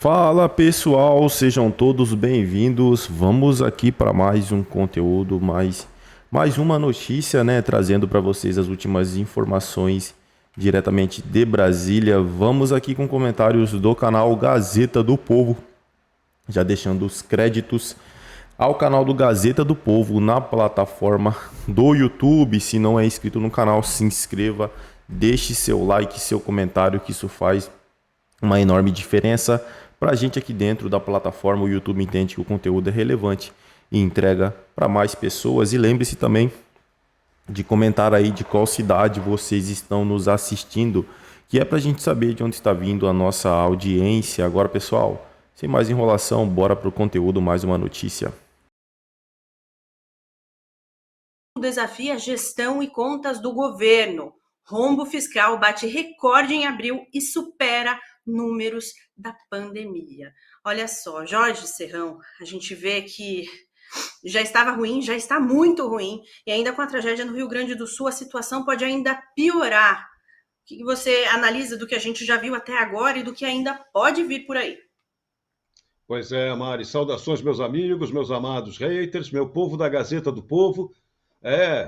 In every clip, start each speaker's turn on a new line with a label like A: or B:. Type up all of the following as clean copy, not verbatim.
A: Fala pessoal, sejam todos bem-vindos. Vamos aqui para mais um conteúdo, mais uma notícia, né? Trazendo para vocês as últimas informações diretamente de Brasília. Vamos aqui com comentários do canal Gazeta do Povo, já deixando os créditos ao canal do Gazeta do Povo na plataforma do YouTube. Se não é inscrito no canal, se inscreva, deixe seu like, seu comentário, que isso faz uma enorme diferença para a gente aqui dentro da plataforma. O YouTube entende que o conteúdo é relevante e entrega para mais pessoas. E lembre-se também de comentar aí de qual cidade vocês estão nos assistindo, que é para a gente saber de onde está vindo a nossa audiência. Agora, pessoal, sem mais enrolação, bora para o conteúdo, mais uma notícia.
B: Desafia gestão e contas do governo. Rombo fiscal bate recorde em abril e supera números da pandemia. Olha só, Jorge Serrão, a gente vê que já estava ruim, já está muito ruim, e ainda com a tragédia no Rio Grande do Sul, a situação pode ainda piorar. O que você analisa do que a gente já viu até agora e do que ainda pode vir por aí?
C: Pois é, Mari, saudações, meus amigos, meus amados haters, meu povo da Gazeta do Povo.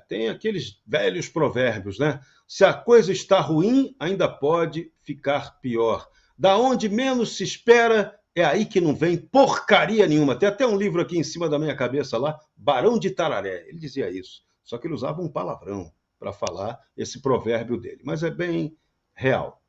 C: Tem aqueles velhos provérbios, né? Se a coisa está ruim, ainda pode ficar pior. Da onde menos se espera, é aí que não vem porcaria nenhuma. Tem até um livro aqui em cima da minha cabeça lá, Barão de Tararé. Ele dizia isso, só que ele usava um palavrão para falar esse provérbio dele, mas é bem real.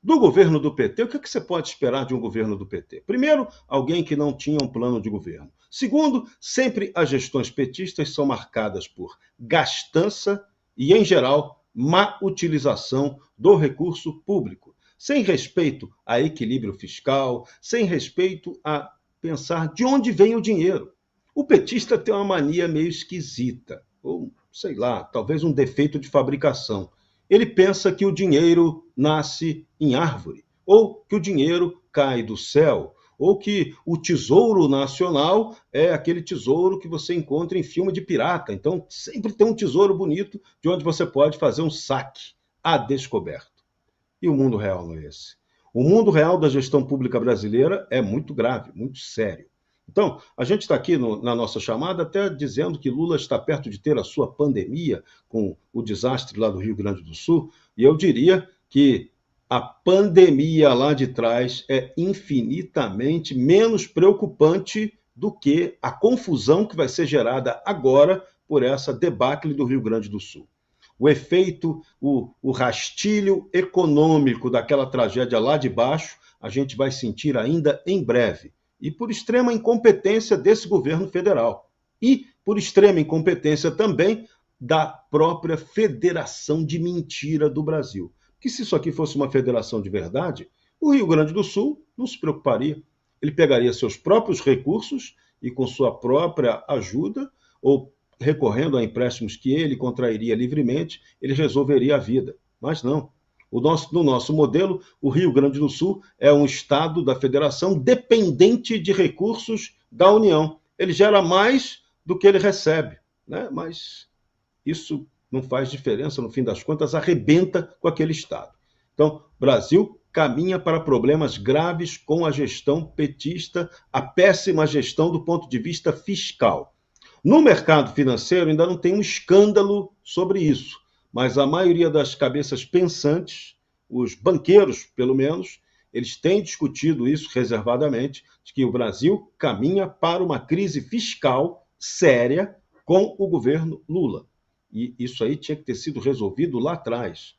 C: Do governo do PT, o que você pode esperar de um governo do PT? Primeiro, alguém que não tinha um plano de governo. Segundo, sempre as gestões petistas são marcadas por gastança e, em geral, má utilização do recurso público, sem respeito a equilíbrio fiscal, sem respeito a pensar de onde vem o dinheiro. O petista tem uma mania meio esquisita, ou sei lá, talvez um defeito de fabricação. Ele pensa que o dinheiro nasce em árvore, ou que o dinheiro cai do céu, ou que o tesouro nacional é aquele tesouro que você encontra em filme de pirata. Então, sempre tem um tesouro bonito de onde você pode fazer um saque a descoberto. E o mundo real não é esse. O mundo real da gestão pública brasileira é muito grave, muito sério. Então, a gente está aqui na nossa chamada até dizendo que Lula está perto de ter a sua pandemia com o desastre lá do Rio Grande do Sul, e eu diria que a pandemia lá de trás é infinitamente menos preocupante do que a confusão que vai ser gerada agora por essa debacle do Rio Grande do Sul. O efeito, o rastilho econômico daquela tragédia lá de baixo, a gente vai sentir ainda em breve. E por extrema incompetência desse governo federal. E por extrema incompetência também da própria federação de mentira do Brasil. Que se isso aqui fosse uma federação de verdade, o Rio Grande do Sul não se preocuparia. Ele pegaria seus próprios recursos e, com sua própria ajuda, ou recorrendo a empréstimos que ele contrairia livremente, ele resolveria a vida. Mas não. No nosso modelo, o Rio Grande do Sul é um estado da federação dependente de recursos da União. Ele gera mais do que ele recebe, né? Mas isso não faz diferença, no fim das contas, arrebenta com aquele estado. Então, Brasil caminha para problemas graves com a gestão petista, a péssima gestão do ponto de vista fiscal. No mercado financeiro ainda não tem um escândalo sobre isso, mas a maioria das cabeças pensantes, os banqueiros, pelo menos, eles têm discutido isso reservadamente, de que o Brasil caminha para uma crise fiscal séria com o governo Lula. E isso aí tinha que ter sido resolvido lá atrás.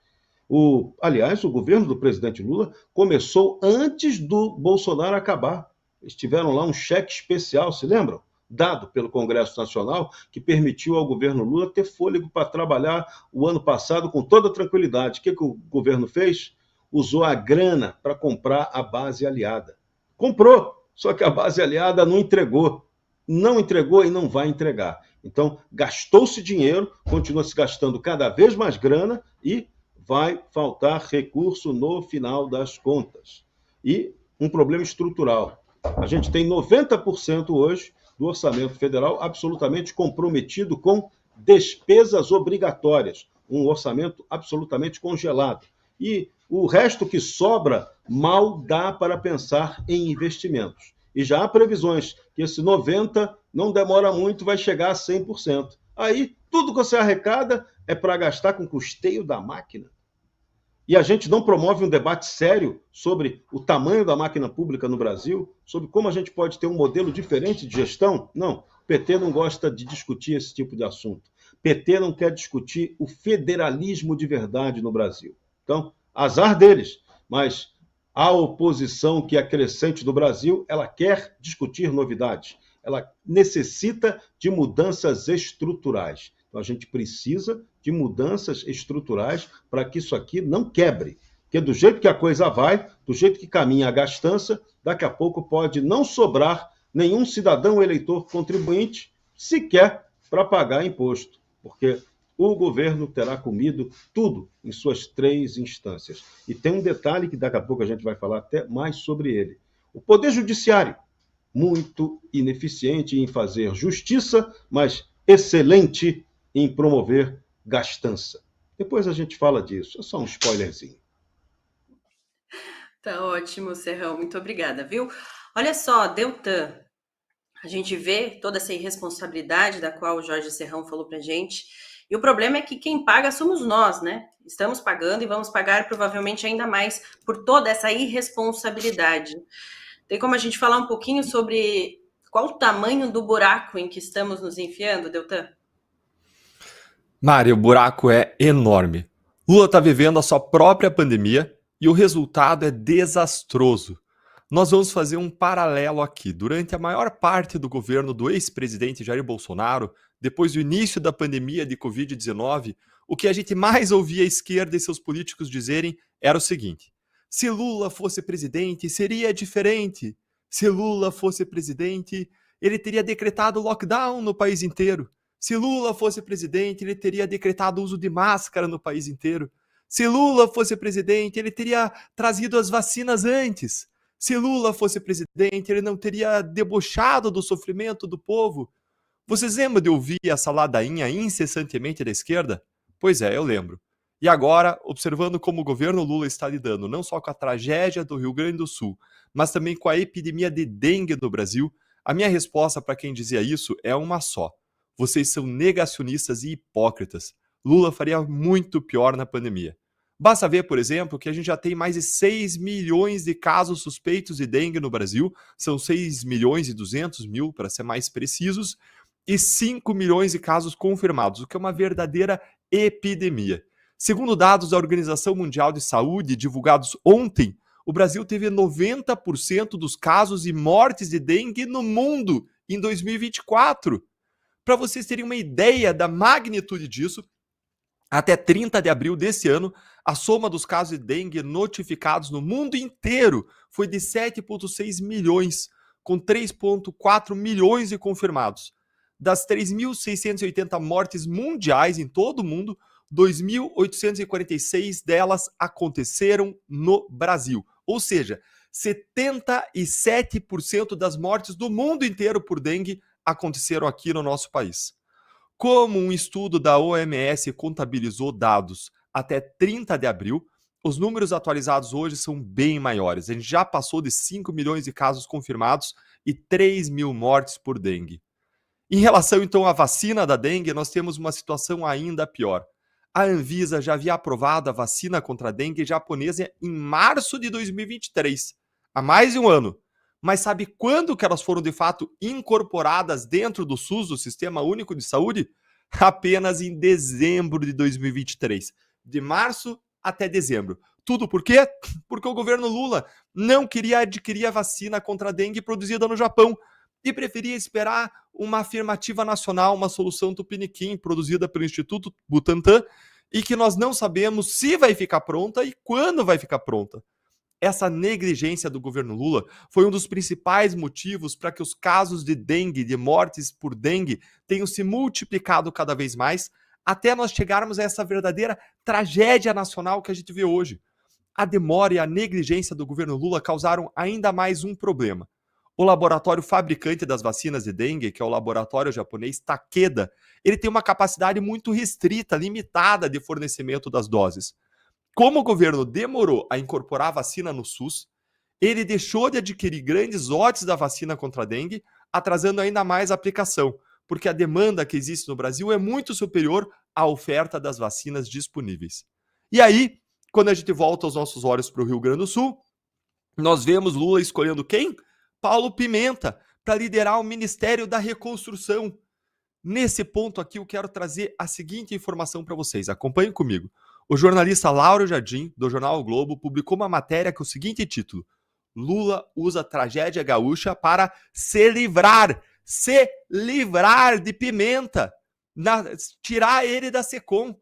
C: Aliás, o governo do presidente Lula começou antes do Bolsonaro acabar. Eles tiveram lá um cheque especial, se lembram? Dado pelo Congresso Nacional, que permitiu ao governo Lula ter fôlego para trabalhar o ano passado com toda tranquilidade. O que o governo fez? Usou a grana para comprar a base aliada. Comprou, só que a base aliada não entregou. Não entregou e não vai entregar. Então, gastou-se dinheiro, continua se gastando cada vez mais grana e vai faltar recurso no final das contas. E um problema estrutural. A gente tem 90% hoje do orçamento federal absolutamente comprometido com despesas obrigatórias, um orçamento absolutamente congelado. E o resto que sobra mal dá para pensar em investimentos. E já há previsões que esse 90% não demora muito, vai chegar a 100%. Aí, tudo que você arrecada é para gastar com custeio da máquina. E a gente não promove um debate sério sobre o tamanho da máquina pública no Brasil, sobre como a gente pode ter um modelo diferente de gestão? Não, o PT não gosta de discutir esse tipo de assunto. PT não quer discutir o federalismo de verdade no Brasil. Então, azar deles, mas a oposição que é crescente do Brasil, ela quer discutir novidades, ela necessita de mudanças estruturais. Então, a gente precisa de mudanças estruturais para que isso aqui não quebre. Porque do jeito que a coisa vai, do jeito que caminha a gastança, daqui a pouco pode não sobrar nenhum cidadão eleitor contribuinte sequer para pagar imposto. Porque o governo terá comido tudo em suas 3 instâncias. E tem um detalhe que daqui a pouco a gente vai falar até mais sobre ele. O Poder Judiciário, muito ineficiente em fazer justiça, mas excelente em promover gastança. Depois a gente fala disso, é só um spoilerzinho.
B: Tá ótimo, Serrão, muito obrigada, viu? Olha só, Deltan, a gente vê toda essa irresponsabilidade da qual o Jorge Serrão falou pra gente, e o problema é que quem paga somos nós, né? Estamos pagando e vamos pagar provavelmente ainda mais por toda essa irresponsabilidade. Tem como a gente falar um pouquinho sobre qual o tamanho do buraco em que estamos nos enfiando, Deltan?
D: Mari, o buraco é enorme. Lula está vivendo a sua própria pandemia e o resultado é desastroso. Nós vamos fazer um paralelo aqui. Durante a maior parte do governo do ex-presidente Jair Bolsonaro, depois do início da pandemia de Covid-19, o que a gente mais ouvia a esquerda e seus políticos dizerem era o seguinte: se Lula fosse presidente, seria diferente. Se Lula fosse presidente, ele teria decretado lockdown no país inteiro. Se Lula fosse presidente, ele teria decretado o uso de máscara no país inteiro. Se Lula fosse presidente, ele teria trazido as vacinas antes. Se Lula fosse presidente, ele não teria debochado do sofrimento do povo. Vocês lembram de ouvir essa ladainha incessantemente da esquerda? Pois é, eu lembro. E agora, observando como o governo Lula está lidando não só com a tragédia do Rio Grande do Sul, mas também com a epidemia de dengue no Brasil, a minha resposta para quem dizia isso é uma só: vocês são negacionistas e hipócritas. Lula faria muito pior na pandemia. Basta ver, por exemplo, que a gente já tem mais de 6 milhões de casos suspeitos de dengue no Brasil, são 6 milhões e 200 mil, para ser mais precisos, e 5 milhões de casos confirmados, o que é uma verdadeira epidemia. Segundo dados da Organização Mundial de Saúde, divulgados ontem, o Brasil teve 90% dos casos e mortes de dengue no mundo em 2024. Para vocês terem uma ideia da magnitude disso, até 30 de abril desse ano, a soma dos casos de dengue notificados no mundo inteiro foi de 7,6 milhões, com 3,4 milhões de confirmados. Das 3.680 mortes mundiais em todo o mundo, 2.846 delas aconteceram no Brasil. Ou seja, 77% das mortes do mundo inteiro por dengue aconteceram aqui no nosso país. Como um estudo da OMS contabilizou dados até 30 de abril, os números atualizados hoje são bem maiores. A gente já passou de 5 milhões de casos confirmados e 3 mil mortes por dengue. Em relação, então, à vacina da dengue, nós temos uma situação ainda pior. A Anvisa já havia aprovado a vacina contra a dengue japonesa em março de 2023, há mais de um ano. Mas sabe quando que elas foram, de fato, incorporadas dentro do SUS, do Sistema Único de Saúde? Apenas em dezembro de 2023. De março até dezembro. Tudo por quê? Porque o governo Lula não queria adquirir a vacina contra a dengue produzida no Japão e preferia esperar uma afirmativa nacional, uma solução tupiniquim produzida pelo Instituto Butantan e que nós não sabemos se vai ficar pronta e quando vai ficar pronta. Essa negligência do governo Lula foi um dos principais motivos para que os casos de dengue, de mortes por dengue, tenham se multiplicado cada vez mais, até nós chegarmos a essa verdadeira tragédia nacional que a gente vê hoje. A demora e a negligência do governo Lula causaram ainda mais um problema. O laboratório fabricante das vacinas de dengue, que é o laboratório japonês Takeda, ele tem uma capacidade muito restrita, limitada de fornecimento das doses. Como o governo demorou a incorporar a vacina no SUS, ele deixou de adquirir grandes lotes da vacina contra a dengue, atrasando ainda mais a aplicação, porque a demanda que existe no Brasil é muito superior à oferta das vacinas disponíveis. E aí, quando a gente volta os nossos olhos para o Rio Grande do Sul, nós vemos Lula escolhendo quem? Paulo Pimenta, para liderar o Ministério da Reconstrução. Nesse ponto aqui, eu quero trazer a seguinte informação para vocês. Acompanhem comigo. O jornalista Lauro Jardim, do jornal o Globo, publicou uma matéria com o seguinte título: Lula usa a tragédia gaúcha para se livrar de Pimenta, tirar ele da SECOM.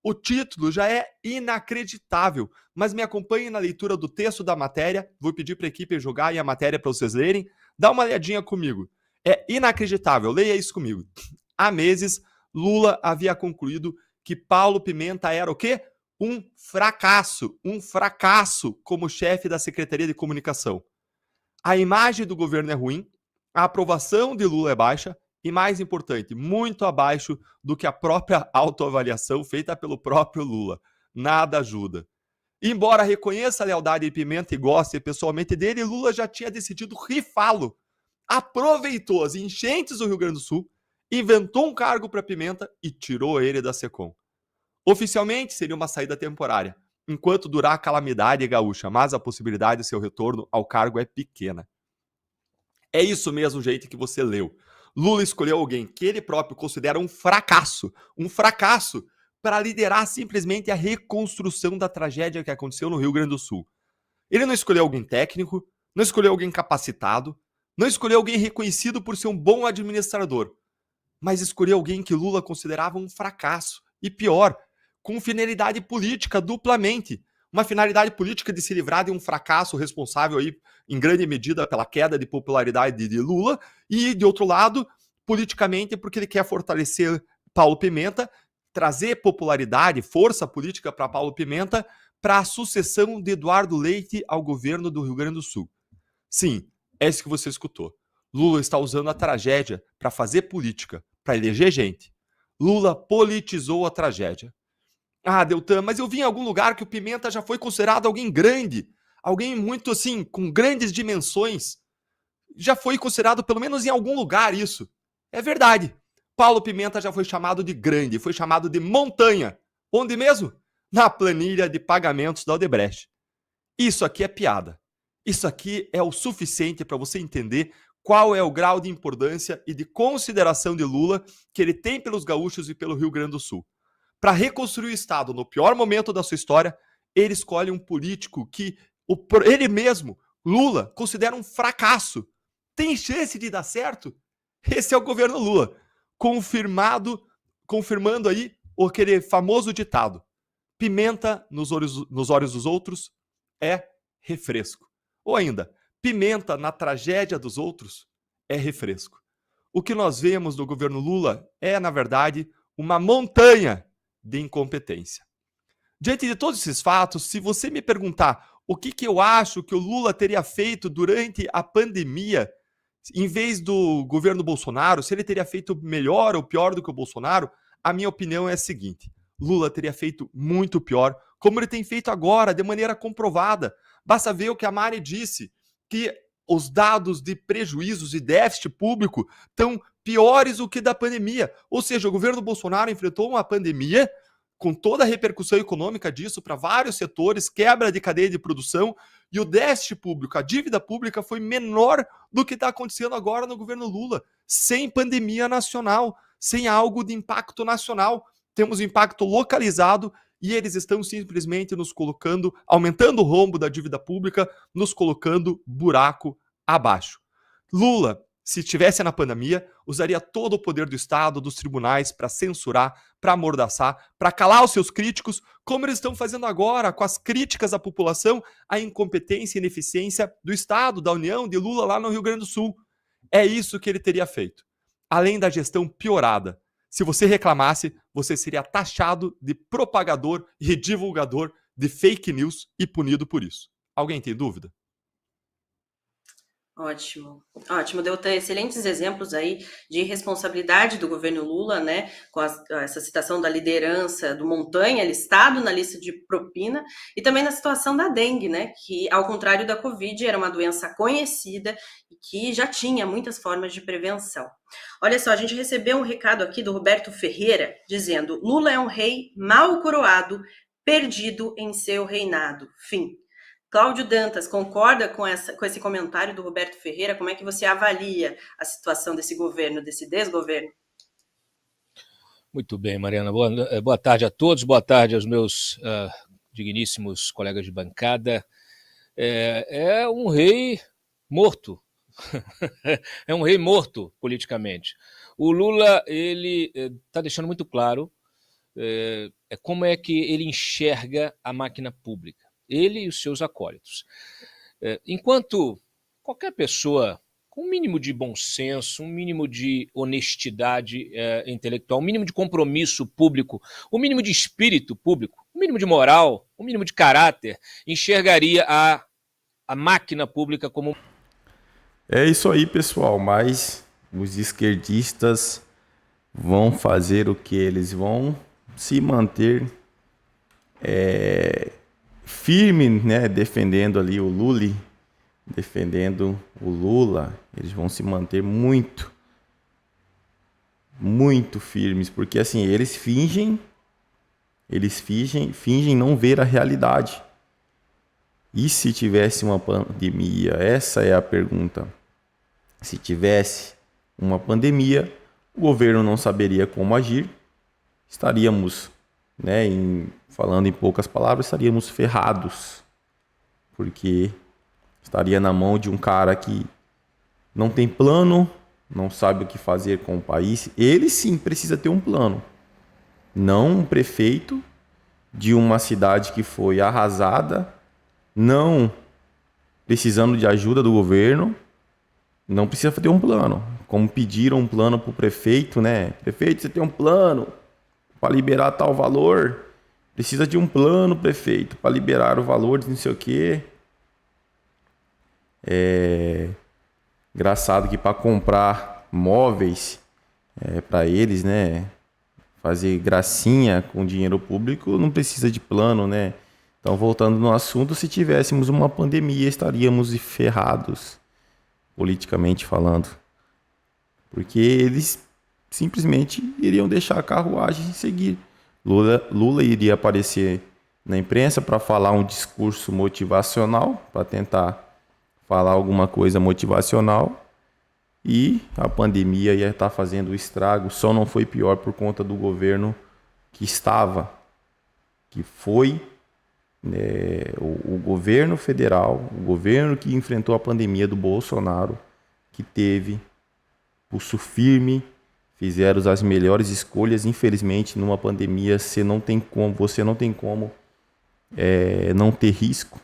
D: O título já é inacreditável, mas me acompanhem na leitura do texto da matéria. Vou pedir para a equipe jogar aí a matéria para vocês lerem. Dá uma olhadinha comigo. É inacreditável, leia isso comigo. Há meses, Lula havia concluído que Paulo Pimenta era o quê? Um fracasso como chefe da Secretaria de Comunicação. A imagem do governo é ruim, a aprovação de Lula é baixa e, mais importante, muito abaixo do que a própria autoavaliação feita pelo próprio Lula. Nada ajuda. Embora reconheça a lealdade de Pimenta e goste pessoalmente dele, Lula já tinha decidido rifá-lo. Aproveitou as enchentes do Rio Grande do Sul, inventou um cargo para Pimenta e tirou ele da SECOM. Oficialmente seria uma saída temporária, enquanto durar a calamidade gaúcha, mas a possibilidade de seu retorno ao cargo é pequena. É isso mesmo, gente, que você leu. Lula escolheu alguém que ele próprio considera um fracasso para liderar simplesmente a reconstrução da tragédia que aconteceu no Rio Grande do Sul. Ele não escolheu alguém técnico, não escolheu alguém capacitado, não escolheu alguém reconhecido por ser um bom administrador, mas escolheu alguém que Lula considerava um fracasso. E pior, com finalidade política duplamente. Uma finalidade política de se livrar de um fracasso responsável aí, em grande medida, pela queda de popularidade de Lula, e, de outro lado, politicamente, porque ele quer fortalecer Paulo Pimenta, trazer popularidade, força política para Paulo Pimenta, para a sucessão de Eduardo Leite ao governo do Rio Grande do Sul. Sim, é isso que você escutou. Lula está usando a tragédia para fazer política, para eleger gente. Lula politizou a tragédia. Ah, Deltan, mas eu vi em algum lugar que o Pimenta já foi considerado alguém grande, alguém muito assim, com grandes dimensões. Já foi considerado, pelo menos em algum lugar, isso. É verdade. Paulo Pimenta já foi chamado de grande, foi chamado de montanha. Onde mesmo? Na planilha de pagamentos da Odebrecht. Isso aqui é piada. Isso aqui é o suficiente para você entender qual é o grau de importância e de consideração de Lula que ele tem pelos gaúchos e pelo Rio Grande do Sul. Para reconstruir o Estado no pior momento da sua história, ele escolhe um político que ele mesmo, Lula, considera um fracasso. Tem chance de dar certo? Esse é o governo Lula, confirmando aí aquele famoso ditado: pimenta nos olhos dos outros é refresco. Ou ainda, pimenta na tragédia dos outros é refresco. O que nós vemos no governo Lula é, na verdade, uma montanha de incompetência. Diante de todos esses fatos, se você me perguntar o que eu acho que o Lula teria feito durante a pandemia, em vez do governo Bolsonaro, se ele teria feito melhor ou pior do que o Bolsonaro, a minha opinião é a seguinte: Lula teria feito muito pior, como ele tem feito agora, de maneira comprovada. Basta ver o que a Mari disse, que os dados de prejuízos e déficit público estão piores do que da pandemia. Ou seja, o governo Bolsonaro enfrentou uma pandemia com toda a repercussão econômica disso para vários setores, quebra de cadeia de produção, e o déficit público, a dívida pública foi menor do que está acontecendo agora no governo Lula, sem pandemia nacional, sem algo de impacto nacional. Temos impacto localizado e eles estão simplesmente nos colocando, aumentando o rombo da dívida pública, nos colocando buraco abaixo. Lula, se estivesse na pandemia, usaria todo o poder do Estado, dos tribunais, para censurar, para amordaçar, para calar os seus críticos, como eles estão fazendo agora com as críticas à população, à incompetência e ineficiência do Estado, da União, de Lula lá no Rio Grande do Sul. É isso que ele teria feito. Além da gestão piorada. Se você reclamasse, você seria taxado de propagador e divulgador de fake news e punido por isso. Alguém tem dúvida?
B: Ótimo, ótimo. Deu excelentes exemplos aí de responsabilidade do governo Lula, né? Com essa citação da liderança do Montanha, listado na lista de propina, e também na situação da dengue, né? Que, ao contrário da Covid, era uma doença conhecida e que já tinha muitas formas de prevenção. Olha só, a gente recebeu um recado aqui do Roberto Ferreira dizendo: Lula é um rei mal coroado, perdido em seu reinado. Fim. Cláudio Dantas, concorda com esse comentário do Roberto Ferreira? Como é que você avalia a situação desse governo, desse desgoverno?
E: Muito bem, Mariana. Boa tarde a todos, boa tarde aos meus digníssimos colegas de bancada. É um rei morto. É um rei morto politicamente. O Lula, ele está deixando muito claro como é que ele enxerga a máquina pública. Ele e os seus acólitos. Enquanto qualquer pessoa com um mínimo de bom senso, um mínimo de honestidade intelectual, um mínimo de compromisso público, um mínimo de espírito público, um mínimo de moral, um mínimo de caráter, enxergaria a máquina pública como...
A: É isso aí, pessoal, mas os esquerdistas vão fazer o que? Eles vão se manter firme, né, defendendo ali o Lula, defendendo o Lula. Eles vão se manter muito firmes, porque assim, eles fingem não ver a realidade. E se tivesse uma pandemia? Essa é a pergunta. Se tivesse uma pandemia, o governo não saberia como agir. Estaríamos, né, falando em poucas palavras, estaríamos ferrados. Porque estaria na mão de um cara que não tem plano, não sabe o que fazer com o país. Ele sim precisa ter um plano. Não um prefeito de uma cidade que foi arrasada, não precisando de ajuda do governo, não precisa ter um plano. Como pediram um plano para o prefeito, né? Prefeito, você tem um plano para liberar tal valor? Precisa de um plano, prefeito, para liberar o valor de não sei o quê. Engraçado que para comprar móveis para eles, né? Fazer gracinha com dinheiro público não precisa de plano, né? Então, voltando no assunto, se tivéssemos uma pandemia, estaríamos ferrados, politicamente falando. Porque eles simplesmente iriam deixar a carruagem seguir. Lula iria aparecer na imprensa para falar um discurso motivacional, para tentar falar alguma coisa motivacional, e a pandemia ia estar fazendo o estrago. Só não foi pior por conta do governo que estava, que foi o governo federal, o governo que enfrentou a pandemia do Bolsonaro, que teve pulso firme, fizeram as melhores escolhas. Infelizmente, numa pandemia, você não tem como não ter risco.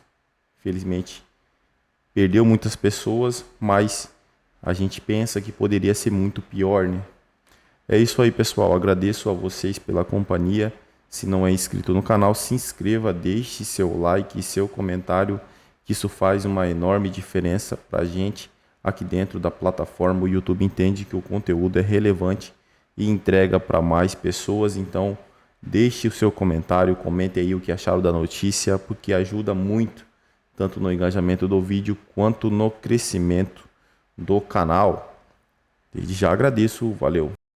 A: Infelizmente, perdeu muitas pessoas, mas a gente pensa que poderia ser muito pior, né? É isso aí, pessoal. Agradeço a vocês pela companhia. Se não é inscrito no canal, se inscreva, deixe seu like e seu comentário, que isso faz uma enorme diferença para a gente aqui dentro da plataforma. O YouTube entende que o conteúdo é relevante e entrega para mais pessoas. Então, deixe o seu comentário, comente aí o que acharam da notícia, porque ajuda muito, tanto no engajamento do vídeo quanto no crescimento do canal. Desde já agradeço, valeu!